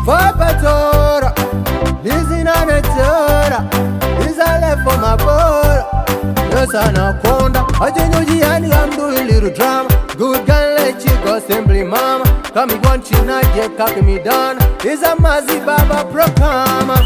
Vapatora, listen on the tora. This I left for my boy. Yes, anaconda. I don't know the end, I'm doing little drama. Good girl, let you go simply, mama. Come and want you not yet, cock me down. This a massive baba proclama.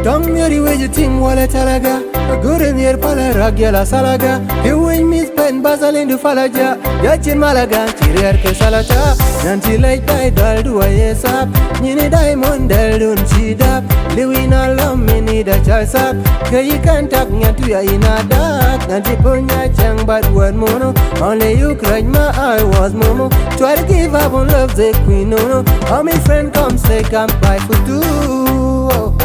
Don't worry where you think wala talaga. Good in here pala ragya la salaga. You win me spend basal in the falaja. Yachin malaga chiriar ke salata. Nanti like die dal do a yes up. Nini diamond del dun chidap. Liwin alam mini da chalsap. Kaya kan tak nyatu ya inadak. Nanti punya chang but one mono. Only you cried my I was momo. Try to give up on love the queen no. How my friend come say come buy for two.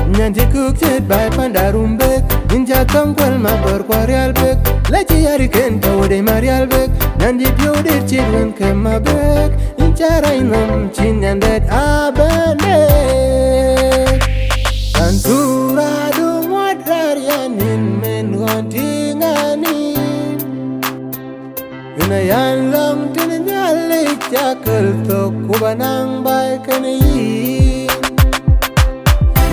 Nyanti cooked it by Pandarumbek. Ninja Tonguel, my Burquarial Beck. Let you hurricane to the Marial Beck. Nandi Pure children came my back. Ninja Rainum, Chin and that Abane. Tansura do what Rarian in men wanting any. In a young long to the lake jackal to Kubanang by Kani.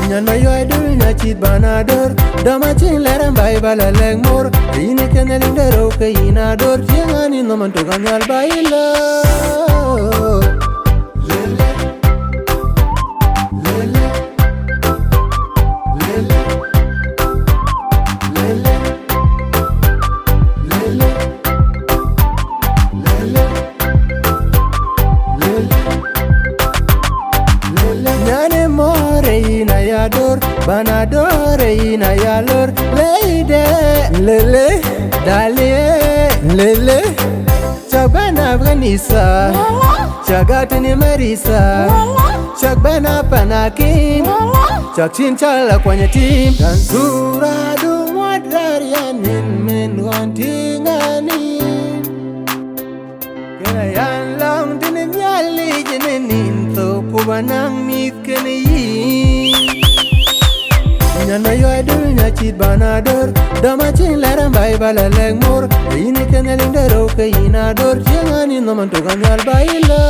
Nyana yo idol nya chit banador dama chin leram bai bala leg mor ine keneling dero ke inador jengani no man to ganyal baila lele lele lele lele lele lele nyane more ina yador banadore ina yalor leide lele dale lele chabana afganisa chagatini marisa chagbana panakin chakchin chala kwenye team tansura do mwadarianin men wantingani kena yan long dini myali jenenin to kubanang mitkeni Nyana yo idol nya chit banador dama chin leram bai bala leg mor ine keneling dero ke inador jengani no man to ganyal baila